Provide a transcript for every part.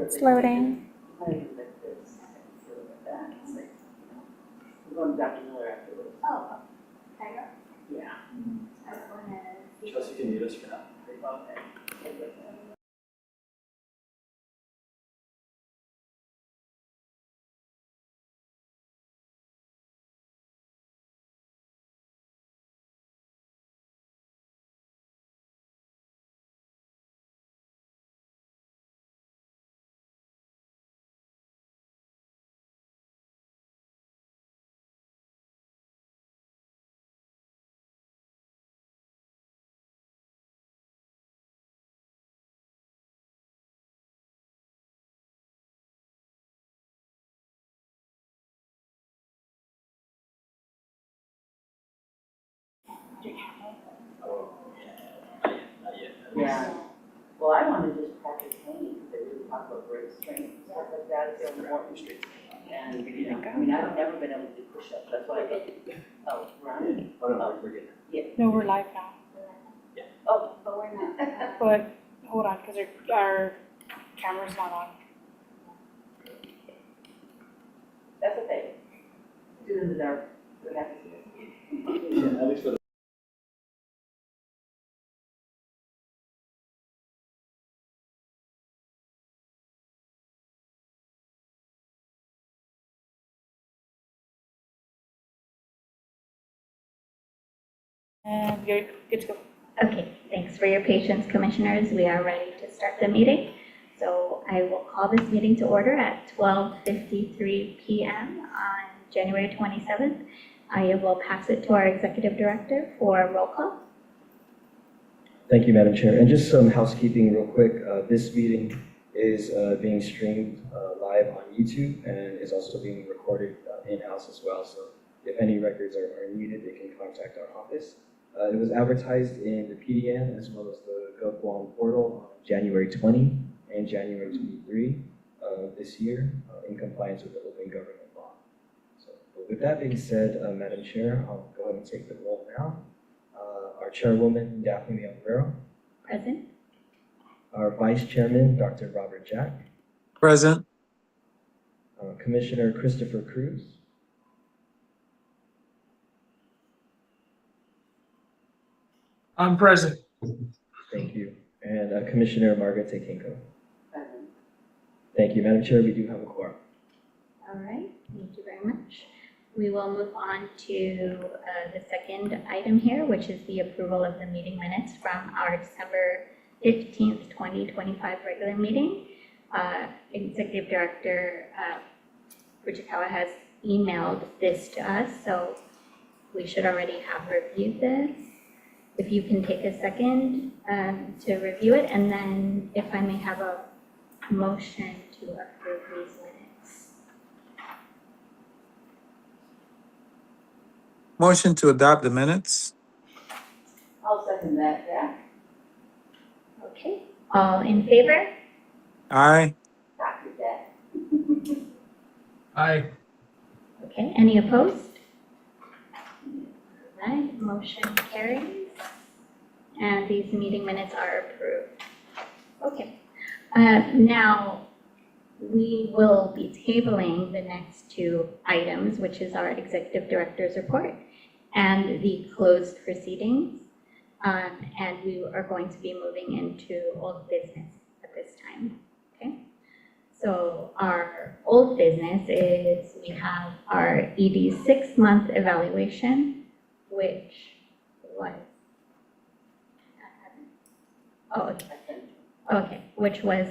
It's loading. I even like this, I can feel it like that, it's like, we're going to Dr. Miller afterwards. Oh, hang on. Yeah. I was going to. Chelsea, can you mute us for now? Okay. Oh, yeah, not yet. Yeah, well, I want to just practice hanging, because they really talk about great strength, and stuff like that, it's so important. And, you know, I mean, I've never been able to do push-ups, that's why I go, oh, right? Oh, no, we're good. No, we're live now. Oh, but we're not. But hold on, because our camera's not on. That's okay. Do it in the dark, we have to see it. Yeah, at least for the. And you're good to go. Okay, thanks for your patience, commissioners. We are ready to start the meeting. So I will call this meeting to order at 12:53 p.m. on January 27th. I will pass it to our executive director for roll call. Thank you, Madam Chair. And just some housekeeping real quick. This meeting is being streamed live on YouTube and is also being recorded in-house as well. So if any records are needed, they can contact our office. It was advertised in the PDN as well as the Guam portal on January 20 and January 23 this year in compliance with the open government law. So with that being said, Madam Chair, I'll go ahead and take the roll now. Our Chairwoman, Daphne Leon-Guerrero. Present. Our Vice Chairman, Dr. Robert Jack. Present. Commissioner Christopher Cruz. I'm present. Thank you. And Commissioner Margaret Tekinko. Present. Thank you, Madam Chair. We do have a quorum. All right, thank you very much. We will move on to the second item here, which is the approval of the meeting minutes from our December 15th, 2025 regular meeting. Executive Director Fujikawa has emailed this to us, so we should already have reviewed this. If you can take a second to review it, and then if I may have a motion to approve these minutes. Motion to adopt the minutes. I'll second that, Jack. Okay, all in favor? Aye. Dr. Jack. Aye. Okay, any opposed? All right, motion carries. And these meeting minutes are approved. Okay, now we will be tabling the next two items, which is our executive director's report and the closed proceedings. And we are going to be moving into old business at this time, okay? So our old business is we have our ED 6-month evaluation, which was, okay, which was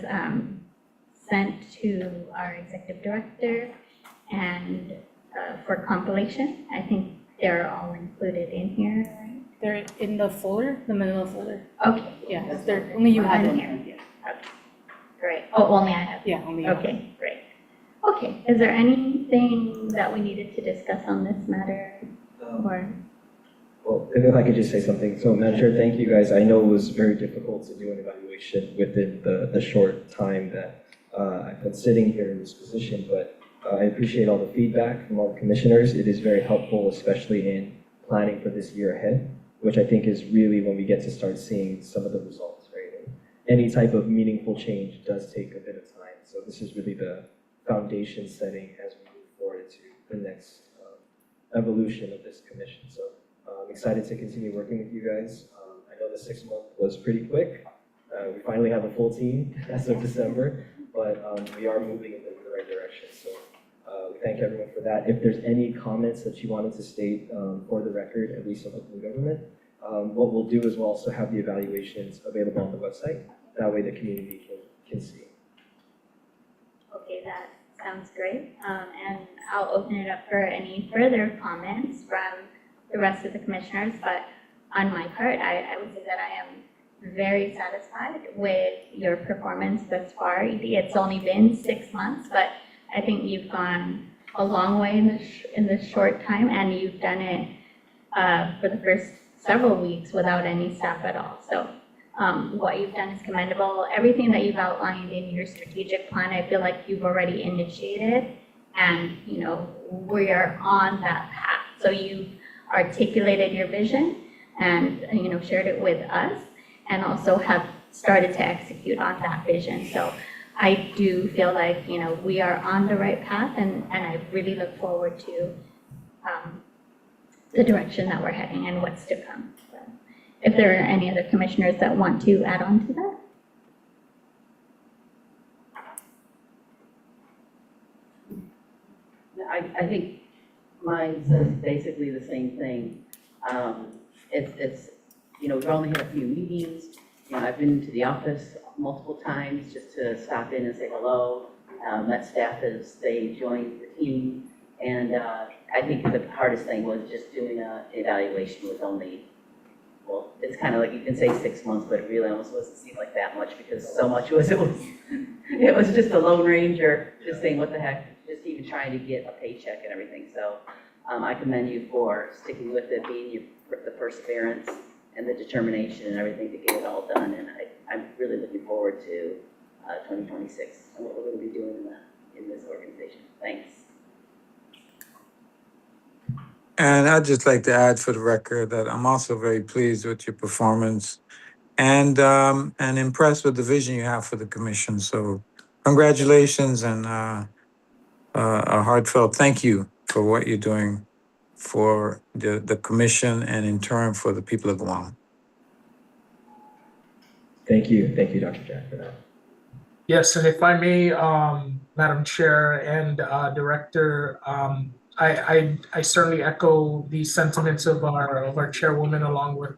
sent to our executive director and for compilation. I think they're all included in here, right? They're in the folder, the middle folder. Okay. Yeah, they're only you have In them. here. Okay, great. Oh, only I have. Yeah, only you. Okay, great. Okay, is there anything that we needed to discuss on this matter or? Well, if I could just say something. So, Madam Chair, thank you guys. I know it was very difficult to do an evaluation within the short time that I've been sitting here in this position, but I appreciate all the feedback from all the commissioners. It is very helpful, especially in planning for this year ahead, which I think is really when we get to start seeing some of the results, right? And any type of meaningful change does take a bit of time. So So this is really the foundation setting as we move forward to the next evolution of this commission. So I'm excited to continue working with you guys. I know the 6 month was pretty quick. We finally have a full team as of December, but we are moving in the right direction. So we thank everyone for that. If there's any comments that you wanted to state for the record, at least on local government, what we'll do is we'll also have the evaluations available on the website. That way the community can see. Okay, that sounds great. And I'll open it up for any further comments from the rest of the commissioners. But on my part, I would say that I am very satisfied with your performance thus far. Edie, it's only been 6 months, but I think you've gone a long way in this short time, and you've done it for the first several weeks without any staff at all. So what you've done is commendable. Everything that you've outlined in your strategic plan, I feel like you've already initiated, and we are on that path. So you've articulated your vision and shared it with us, and also have started to execute on that vision. So I do feel like we are on the right path, and I really look forward to the direction that we're heading and what's to come. So if there are any other commissioners that want to add on to that. I think mine says basically the same thing. It's we've only had a few meetings. I've been to the office multiple times just to stop in and say hello. Met staff as they joined the team. And I think the hardest thing was just doing an evaluation with only, well, it's kind of like you can say 6 months, but it really almost doesn't seem like that much because so much it was just a lone ranger, just saying what the heck, just even trying to get a paycheck and everything. So I commend you for sticking with it, the perseverance and the determination and everything to get it all done. And I'm really looking forward to 2026 and what we're going to be doing in this organization. Thanks. And I'd just like to add for the record that I'm also very pleased with your performance and impressed with the vision you have for the commission. So congratulations and a heartfelt thank you for what you're doing for the commission and in turn for the people of Guam. Thank you, Dr. Jack, for that. Yes, and if I may, Madam Chair and Director, I certainly echo the sentiments of our chairwoman, along with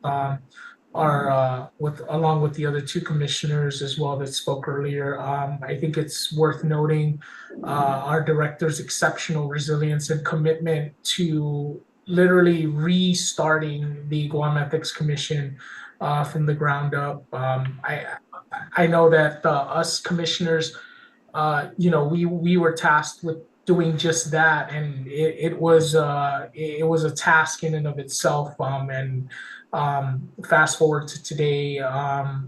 along with the other two commissioners as well that spoke earlier. I think it's worth noting our director's exceptional resilience and commitment to literally restarting the Guam Ethics Commission from the ground up. I know that us commissioners, we were tasked with doing just that, and it was a task in and of itself. And fast forward to today,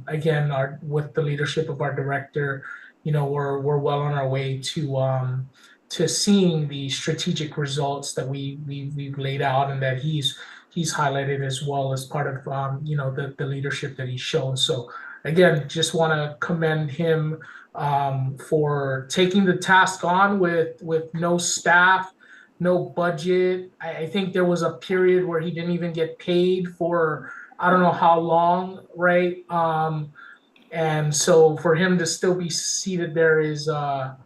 again, with the leadership of our director, we're well on our way to seeing the strategic results that we've laid out and that he's highlighted as well as part of the leadership that he's shown. So again, just want to commend him for taking the task on with no staff, no budget. I think there was a period where he didn't even get paid for I don't know how long, right? And so for him to still be seated there is a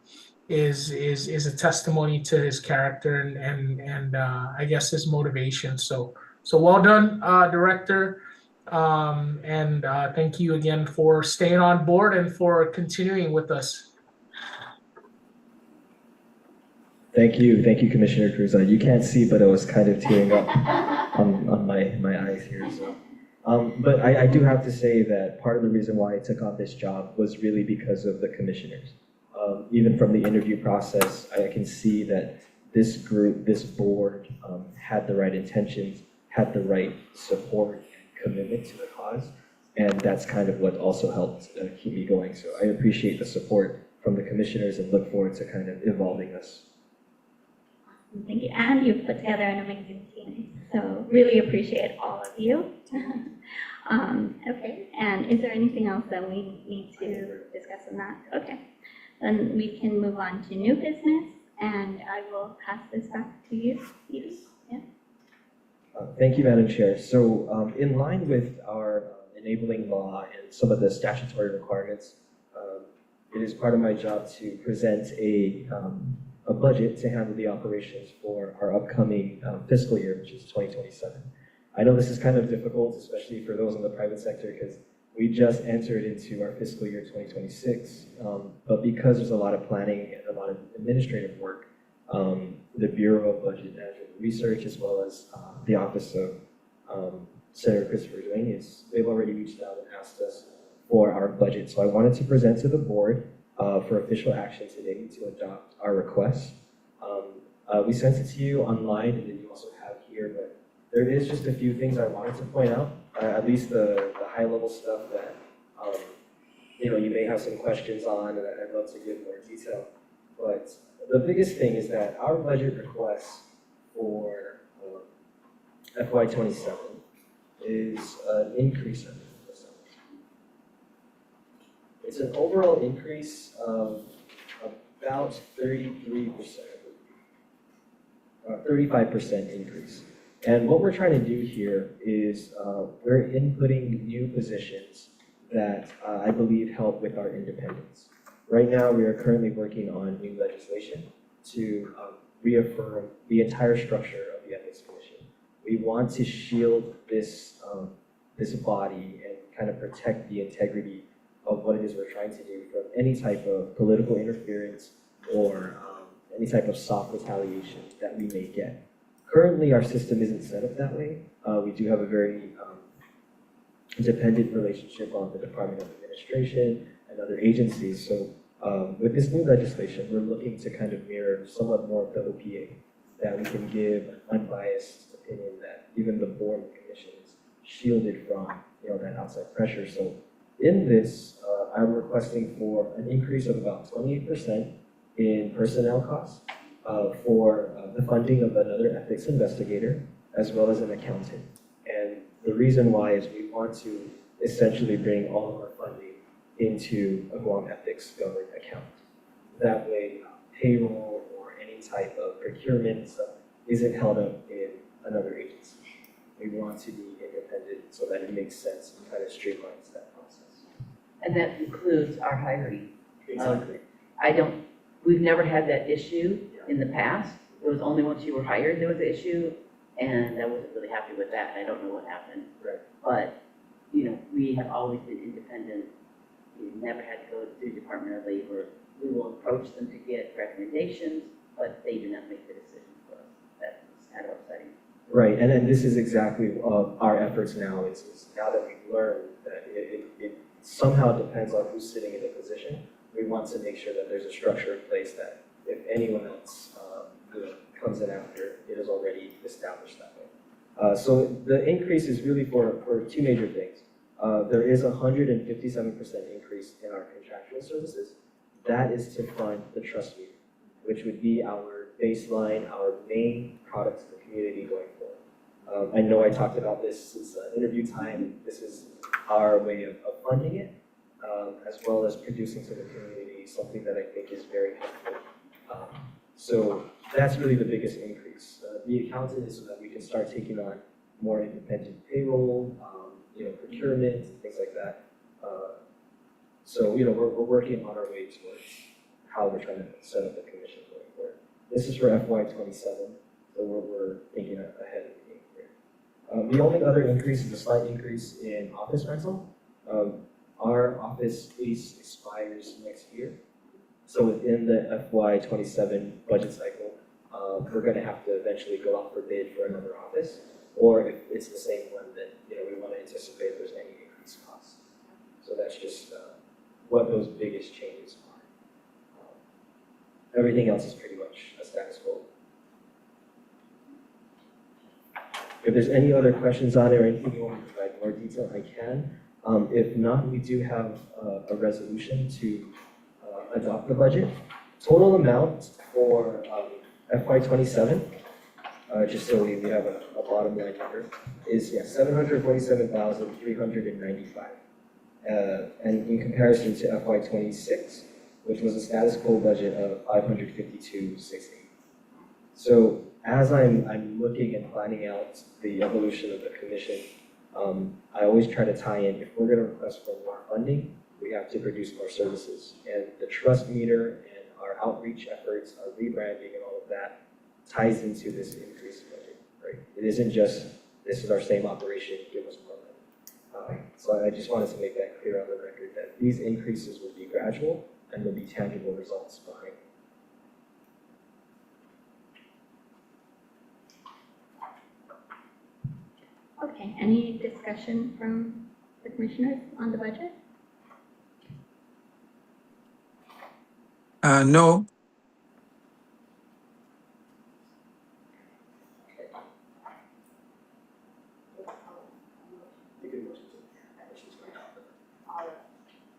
testimony to his character and I guess his motivation. So well done, Director. And thank you again for staying on board and for continuing with us. Thank you, Commissioner Cruz. You can't see, but I was kind of tearing up on my eyes here. So, but I do have to say that part of the reason why I took on this job was really because of the commissioners. Even from the interview process, I can see that this group, this board, had the right intentions, had the right support, commitment to the cause, and that's kind of what also helped keep me going. So I appreciate the support from the commissioners and look forward to kind of evolving us. Thank you, and you've put together an amazing team, so really appreciate all of you. Okay, and is there anything else that we need to discuss on that? Okay, Then we can move on to new business, and I will pass this back to you, Edie. Yeah. Thank you, Madam Chair. So in line with our enabling law and some of the statutory requirements, it is part of my job to present a budget to handle the operations for our upcoming fiscal year, which is 2027. I know this is kind of difficult, especially for those in the private sector, because we just entered into our fiscal year 2026, but because there's a lot of planning and a lot of administrative work, the Bureau of Budget Management and Research, as well as the Office of Senator Christopher Duenas, they've already reached out and asked us for our budget. So I wanted to present to the board for official action today to adopt our request. We sent it to you online, and then you also have here, but there is just a few things I wanted to point out, at least the high-level stuff that you may have some questions on, and I'd love to give more detail. But the biggest thing is that our budget request for FY27 is an increase of 50%. It's an overall increase of about 33%, 35% increase. And what we're trying to do here is we're inputting new positions that I believe help with our independence. Right now, we are currently working on new legislation to reaffirm the entire structure of the Ethics Commission. We want to shield this body and kind of protect the integrity of what it is we're trying to do from any type of political interference or any type of soft retaliation that we may get. Currently, our system isn't set up that way. We do have a very dependent relationship on the Department of Administration and other agencies. So with this new legislation, we're looking to kind of mirror somewhat more of the OPA, that we can give an unbiased opinion that even the board and commission is shielded from that outside pressure. So in this, I'm requesting for an increase of about 28% in personnel costs for the funding of another ethics investigator, as well as an accountant. And the reason why is we want to essentially bring all of our funding into a Guam ethics government account. That way, payroll or any type of procurement stuff isn't held up in another agency. We want to be independent so that it makes sense and kind of streamlines that process. And that includes our hiring. Exactly. We've never had that issue in the past. It was only once you were hired there was an issue, and I wasn't really happy with that, and I don't know what happened. Right. But, we have always been independent. We've never had to go to the Department of Labor. We will approach them to get recommendations, but they do not make the decision for us. That was kind of upsetting. Right, and then this is exactly our efforts now, is now that we've learned that it somehow depends on who's sitting in the position, we want to make sure that there's a structure in place that if anyone else comes in after, it is already established that way. So the increase is really for two major things. There is a 157% increase in our contractual services. That is to fund the trust meter, which would be our baseline, our main product to the community going forward. I know I talked about this since interview time. This is our way of funding it, as well as producing to the community something that I think is very helpful. So that's really the biggest increase. The accountant is so that we can start taking on more independent payroll, procurement, things like that. So we're working on our way towards how we're trying to set up the commission going forward. This is for FY27, so we're thinking ahead of the game here. The only other increase is a slight increase in office rental. Our office lease expires next year. So within the FY27 budget cycle, we're going to have to eventually go out for bid for another office, or if it's the same one, then we want to anticipate if there's any increased costs. So that's just what those biggest changes are. Everything else is pretty much a status quo. If there's any other questions on it or anything you want me to provide more detail, I can. If not, we do have a resolution to adopt the budget. Total amount for FY27, just so we have a bottom line number, is $747,395. And in comparison to FY26, which was a status quo budget of 552,680. So as I'm looking and planning out the evolution of the commission, I always try to tie in, if we're gonna request for more funding, we have to produce more services. And the trust meter and our outreach efforts, our rebranding and all of that ties into this increased budget, right? It isn't just, this is our same operation, give us more money. So I just wanted to make that clear on the record that these increases will be gradual and there'll be tangible results behind it. Okay, any discussion from the commissioners on the budget? No,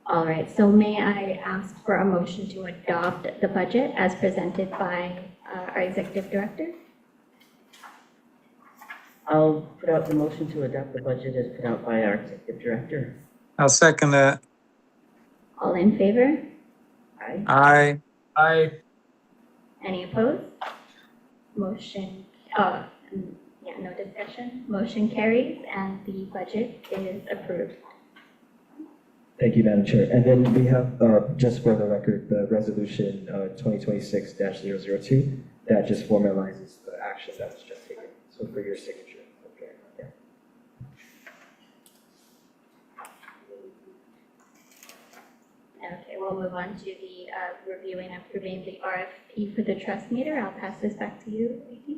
All right, so may I ask for a motion to adopt the budget as presented by our executive director? I'll put out the motion to adopt the budget as put out by our executive director. I'll second that. All in favor? Aye. Any opposed? Motion, no discussion. Motion carries and the budget is approved. Thank you, Madam Chair. And then we have, just for the record, the resolution 2026-002 that just formalizes the action that was just taken. So for your signature. Okay. Yeah. Okay, we'll move on to the reviewing and approving the RFP for the trust meter. I'll pass this back to you, Vicky.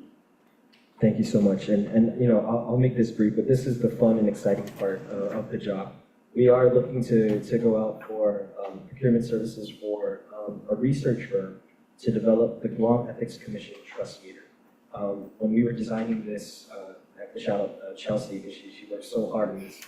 Thank you so much. And you know, I'll make this brief, but this is the fun and exciting part of the job. We are looking to go out for procurement services for a research firm to develop the Guam Ethics Commission Trust Meter. When we were designing this, I have to shout out Chelsea because she worked so hard on this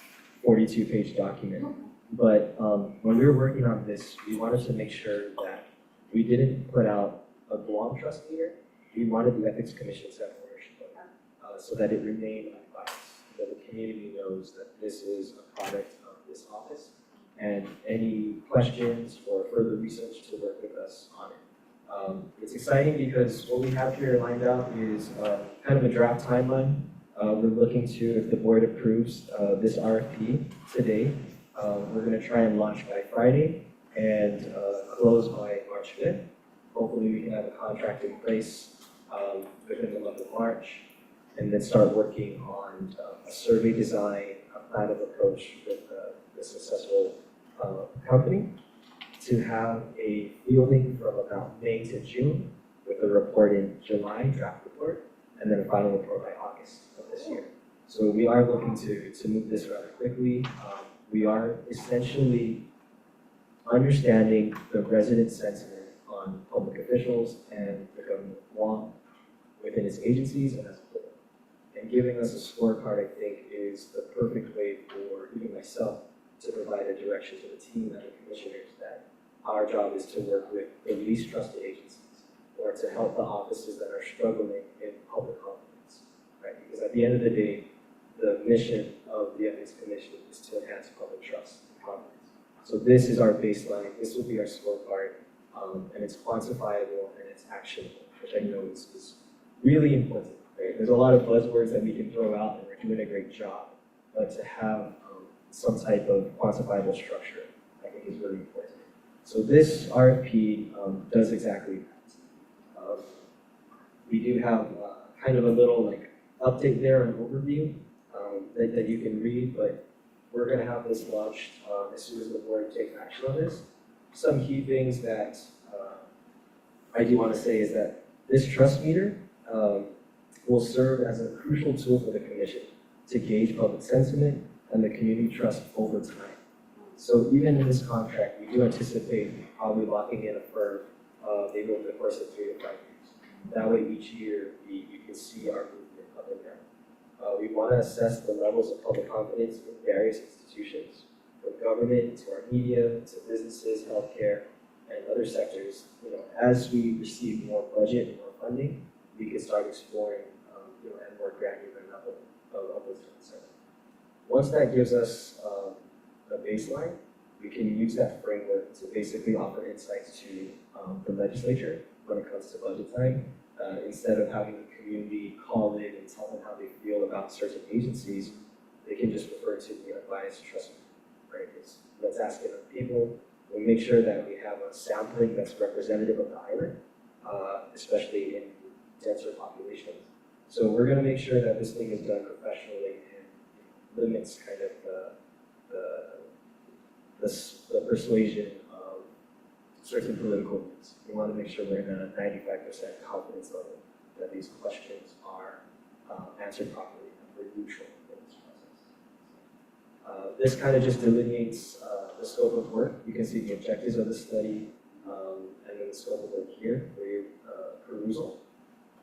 42-page document. But when we were working on this, we wanted to make sure that we didn't put out a Guam Trust Meter. We wanted the Ethics Commission to have ownership of it, so that it remained unbiased, that the community knows that this is a product of this office, and any questions or further research to work with us on it. It's exciting because what we have here lined out is kind of a draft timeline. We're looking to, if the board approves this RFP today, we're going to try and launch by Friday and close by March 5th. Hopefully we can have a contract in place within the month of March, and then start working on a survey design, a plan of approach with the successful company to have a fielding from about May to June with a report in July, draft report, and then a final report by August of this year. So we are looking to move this rather quickly. We are essentially understanding the resident sentiment on public officials and the government of Guam within its agencies and as a whole. And giving us a scorecard, I think, is the perfect way for even myself to provide a direction to the team and the commissioners that our job is to work with the least trusted agencies or to help the offices that are struggling in public confidence, right? Because at the end of the day, the mission of the Ethics Commission is to enhance public trust and confidence. So this is our baseline, this will be our scorecard, and it's quantifiable and it's actionable, which I know is really important, right? There's a lot of buzzwords that we can throw out and we're doing a great job, but to have some type of quantifiable structure, I think is really important. So this RFP does exactly that. We do have kind of a little update there, an overview that you can read, but we're going to have this launched as soon as the board takes action on this. Some key things that I do want to say is that this trust meter will serve as a crucial tool for the commission to gauge public sentiment and the community trust over time. So even in this contract, we do anticipate probably locking in a firm maybe over the course of 3 to 5 years. That way each year we can see our movement up and down. We want to assess the levels of public confidence in various institutions, from government to our media to businesses, healthcare, and other sectors. You know, as we receive more budget and more funding, we can start exploring at more granular level of those concerns. Once that gives us a baseline, we can use that framework to basically offer insights to the legislature when it comes to budget time. Instead of having the community call in and tell them how they feel about certain agencies, they can just refer to the unbiased trust, right? Let's ask enough people. We make sure that we have a sampling that's representative of the island, especially in denser populations. So we're going to make sure that this thing is done professionally and limits kind of the persuasion of certain political groups. We want to make sure we're in a 95% confidence level that these questions are answered properly and we're neutral in this process. This kind of just delineates the scope of work. You can see the objectives of the study and then the scope of work here for your perusal.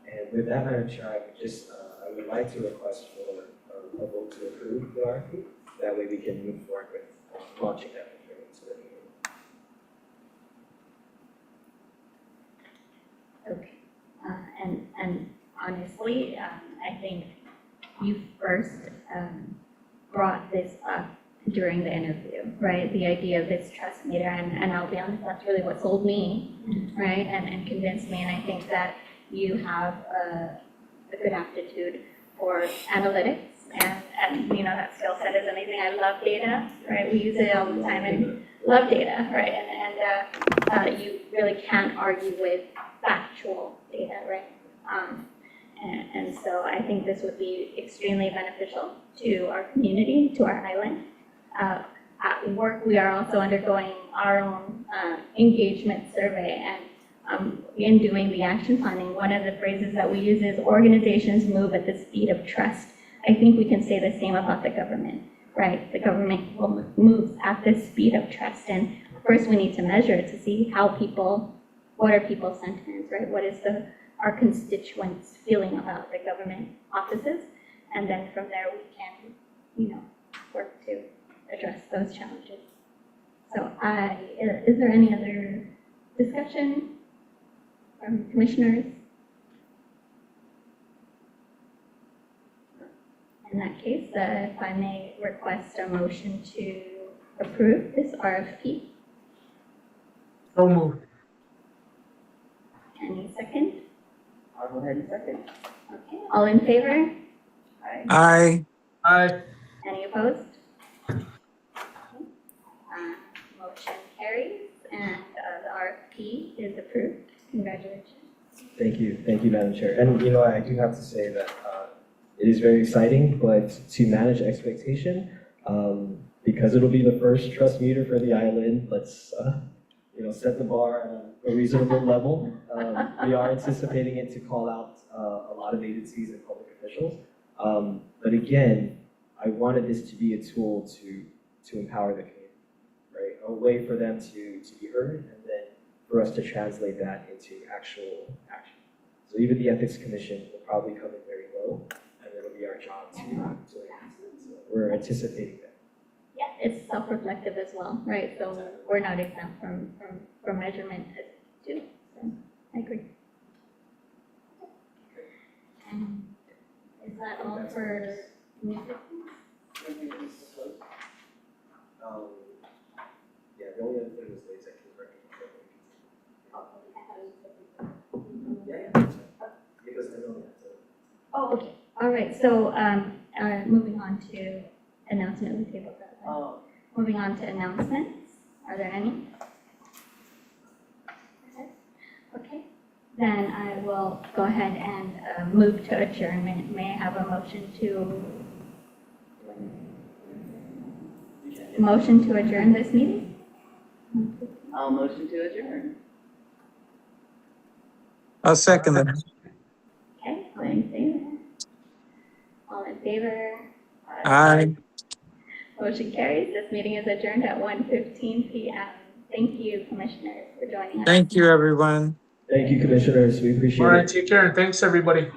And with that, Madam Chair, I would like to request for a vote to approve the RFP. That way we can move forward with launching that into the meeting. Okay, and honestly, I think you first brought this up during the interview, right? The idea of this trust meter, and I'll be honest, that's really what sold me, right? And convinced me, and I think that you have a good aptitude for analytics, and you know, that skill set is amazing. I love data, right? We use it all the time and love data, right? And you really can't argue with factual data, right? And so I think this would be extremely beneficial to our community, to our island. At work, we are also undergoing our own engagement survey, and in doing the action planning, one of the phrases that we use is organizations move at the speed of trust. I think we can say the same about the government, right? The government will move at the speed of trust, and first we need to measure to see what are people's sentiments, right? What is our constituents feeling about the government offices, and then from there we can, work to address those challenges. So is there any other discussion from commissioners? In that case, if I may request a motion to approve this RFP. So moved. Any second? I'll go ahead and second. Okay, all in favor? Aye. Aye. Any opposed? Okay. Motion carries, and the RFP is approved. Congratulations. Thank you, Madam Chair. And I do have to say that it is very exciting, but to manage expectation, because it'll be the first trust meter for the island, let's set the bar at a reasonable level. We are anticipating it to call out a lot of agencies and public officials. But again, I wanted this to be a tool to empower the community, right? A way for them to be heard, and then for us to translate that into actual action. So even the Ethics Commission will probably come in very low, and it'll be our job to enhance it. So we're anticipating that. Yeah, it's self-reflective as well, right? So we're not exempt from measurement too. So I agree. And is that all for music? Yeah, the only other thing was the executive record. Yeah. Because I know that. Oh, okay. All right. So moving on to announcement. We tabled that. Oh, Moving on to announcements. Are there any? Okay. Then I will go ahead and move to adjournment. May I have a motion to adjourn this meeting? I'll motion to adjourn. I'll second that. Okay, all in favor? All in favor? Aye. Motion carries. This meeting is adjourned at 1:15 p.m. Thank you, commissioners, for joining us. Thank you, everyone. Thank you, commissioners. We appreciate All it. right, take care, and thanks, everybody.